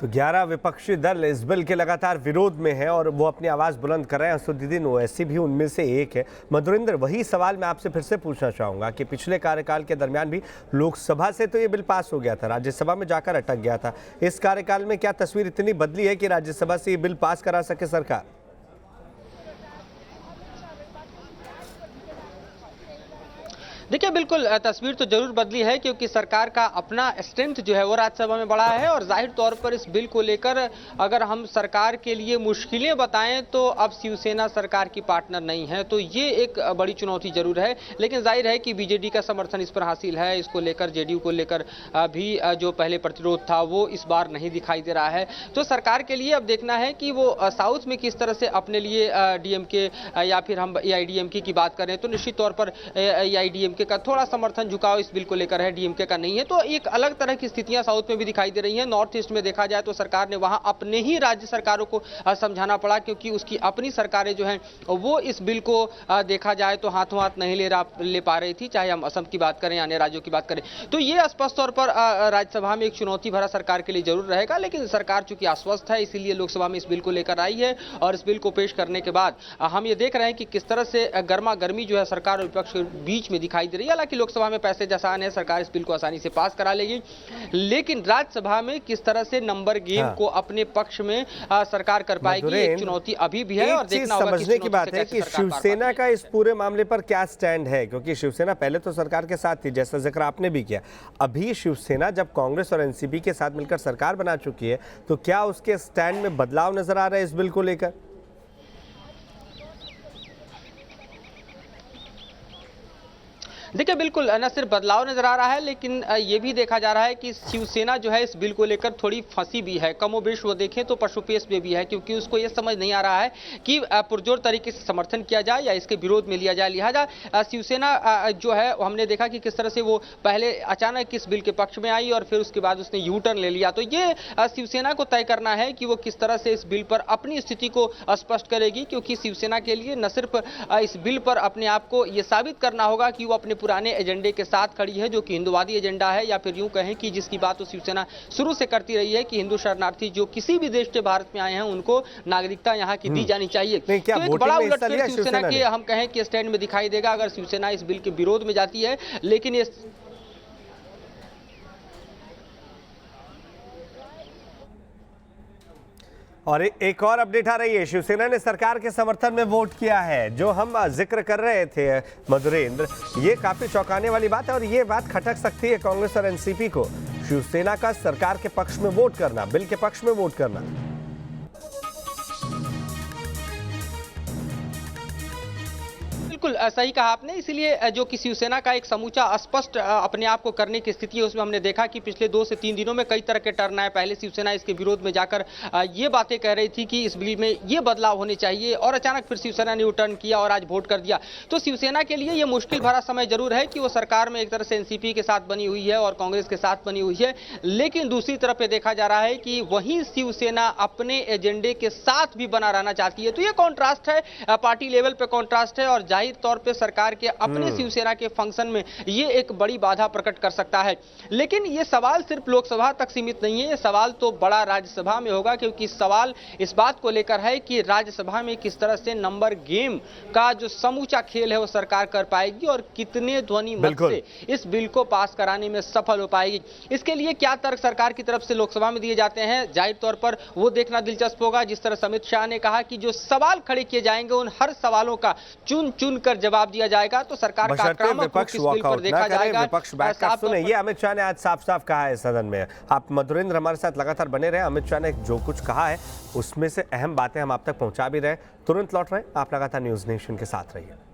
तो 11 विपक्षी दल इस बिल के लगातार विरोध में हैं और वो अपनी आवाज बुलंद कर रहे हैं। असदुद्दीन ओवैसी भी उनमें से एक है। मधुरेंद्र, वही सवाल मैं आपसे फिर से पूछना चाहूंगा कि पिछले कार्यकाल के दरमियान भी लोकसभा से तो ये बिल पास हो गया था, राज्यसभा में जाकर अटक गया था। इस कार्यकाल में क्या तस्वीर इतनी बदली है कि राज्यसभा से ये बिल पास करा सके सरकार? देखिए, बिल्कुल तस्वीर तो जरूर बदली है, क्योंकि सरकार का अपना स्ट्रेंथ जो है वो राज्यसभा में बढ़ा है। और जाहिर तौर पर इस बिल को लेकर अगर हम सरकार के लिए मुश्किलें बताएं तो अब शिवसेना सरकार की पार्टनर नहीं है, तो ये एक बड़ी चुनौती जरूर है। लेकिन जाहिर है कि बीजेडी का समर्थन इस पर हासिल है। इसको लेकर जेडीयू को लेकर भी जो पहले प्रतिरोध था वो इस बार नहीं दिखाई दे रहा है। तो सरकार के लिए अब देखना है कि वो साउथ में किस तरह से अपने लिए डीएमके या फिर हम एआईडीएमके की बात करें तो निश्चित तौर पर एआईडीएमके का थोड़ा समर्थन झुकाव इस बिल को लेकर है, डीएमके का नहीं है। तो एक अलग तरह की स्थितियां साउथ में भी दिखाई दे रही हैं। नॉर्थ ईस्ट में देखा जाए तो सरकार ने वहां अपने ही राज्य सरकारों को समझाना पड़ा, क्योंकि उसकी अपनी सरकारें जो हैं वो इस बिल को देखा जाए तो हाथों हाथ नहीं ले पा रही थी, चाहे हम असम की बात करें, अन्य राज्यों की बात करें। तो ये स्पष्ट तौर पर राज्यसभा में एक चुनौती भरा सरकार के लिए जरूर रहेगा। लेकिन सरकार चूंकि आश्वस्त है, इसीलिए लोकसभा में इस बिल को लेकर आई है। और इस बिल को पेश करने के बाद हम ये देख रहे हैं कि किस तरह से गर्मा गर्मी जो है सरकार और विपक्ष के बीच में दिखाई दे रही है। हालांकि लोकसभा में पैसेज आसान है, सरकार इस बिल को आसानी से पास करा लेगी, लेकिन राज्यसभा में किस तरह से नंबर गेम को अपने पक्ष में सरकार कर पाएगी, एक चुनौती अभी भी है। और देखना होगा समझने की बात है कि शिवसेना का इस पूरे मामले पर क्या स्टैंड है, क्योंकि शिवसेना पहले तो सरकार के साथ थी, जैसा जिक्र आपने भी किया। अभी शिवसेना जब कांग्रेस और एनसीपी के साथ मिलकर सरकार बना चुकी है, तो क्या उसके स्टैंड में बदलाव नजर आ रहा है इस बिल को लेकर? देखिए, बिल्कुल न सिर्फ बदलाव नजर आ रहा है, लेकिन ये भी देखा जा रहा है कि शिवसेना जो है इस बिल को लेकर थोड़ी फंसी भी है। कमोबेश वो देखें तो पशुपेश में भी है, क्योंकि उसको ये समझ नहीं आ रहा है कि पुरजोर तरीके से समर्थन किया जाए या इसके विरोध में लिया जाए। लिहाजा शिवसेना जो है हमने देखा कि किस तरह से वो पहले अचानक इस बिल के पक्ष में आई और फिर उसके बाद उसने यू टर्न ले लिया। तो ये शिवसेना को तय करना है कि वो किस तरह से इस बिल पर अपनी स्थिति को स्पष्ट करेगी, क्योंकि शिवसेना के लिए न सिर्फ इस बिल पर अपने आप को ये साबित करना होगा कि वो अपने पुराने एजेंडे के साथ खड़ी है, जो कि हिंदुवादी एजेंडा है, या फिर यूं कहें कि जिसकी बात तो शिवसेना शुरू से करती रही है कि हिंदू शरणार्थी जो किसी भी देश से भारत में आए हैं उनको नागरिकता यहाँ की दी जानी चाहिए। तो एक बड़ा उलटफेर शिवसेना के हम कहें कि स्टैंड में दिखाई देगा अगर शिवसेना इस बिल के विरोध में जाती है। लेकिन ये और एक और अपडेट आ रही है, शिवसेना ने सरकार के समर्थन में वोट किया है, जो हम जिक्र कर रहे थे मधुरेंद्र। ये काफी चौंकाने वाली बात है और ये बात खटक सकती है कांग्रेस और एनसीपी को। शिवसेना का सरकार के पक्ष में वोट करना, बिल के पक्ष में वोट करना। बिल्कुल सही कहा आपने। इसीलिए जो कि शिवसेना का एक समूचा स्पष्ट अपने आप को करने की स्थिति है, उसमें हमने देखा कि पिछले 2 से 3 दिनों में कई तरह के टर्न आए। पहले शिवसेना इसके विरोध में जाकर ये बातें कह रही थी कि इस बिल में ये बदलाव होने चाहिए, और अचानक फिर शिवसेना ने यू टर्न किया और आज वोट कर दिया। तो शिवसेना के लिए ये मुश्किल भरा समय जरूर है कि वो सरकार में एक तरह से एनसीपी के साथ बनी हुई है और कांग्रेस के साथ बनी हुई है, लेकिन दूसरी तरफ देखा जा रहा है कि वही शिवसेना अपने एजेंडे के साथ भी बना रहना चाहती है। तो ये कॉन्ट्रास्ट है, पार्टी लेवल पे कॉन्ट्रास्ट है, और जाहिर तौर पे सरकार के अपने शिवसेना के फंक्शन में ये एक बड़ी बाधा प्रकट कर सकता है। लेकिन ये सवाल सिर्फ लोकसभा तक सीमित नहीं है, ये सवाल तो बड़ा राज्यसभा में होगा, क्योंकि सवाल इस बात को लेकर है कि राज्यसभा में किस तरह से नंबर गेम का जो समूचा खेल है वो सरकार कर पाएगी और कितने ध्वनि मत से इस बिल को पास कराने में सफल हो पाएगी। इसके लिए क्या तर्क सरकार की तरफ से लोकसभा में दिए जाते हैं, जाहिर तौर पर वो देखना दिलचस्प होगा। जिस तरह अमित शाह ने कहा कि जो सवाल खड़े किए जाएंगे उन हर सवालों का चुन चुन कर जवाब दिया जाएगा, तो सरकार का आक्रामक विपक्ष रुख इस बिल पर देखा जाएगा। विपक्ष बैठकर सुने, ये अमित शाह ने आज साफ साफ कहा है सदन में। आप मधुरेंद्र हमारे साथ लगातार बने रहे। अमित शाह ने जो कुछ कहा है उसमें से अहम बातें हम आप तक पहुंचा भी रहे। तुरंत लौट रहे हैं, आप लगातार न्यूज नेशन के साथ रहिए।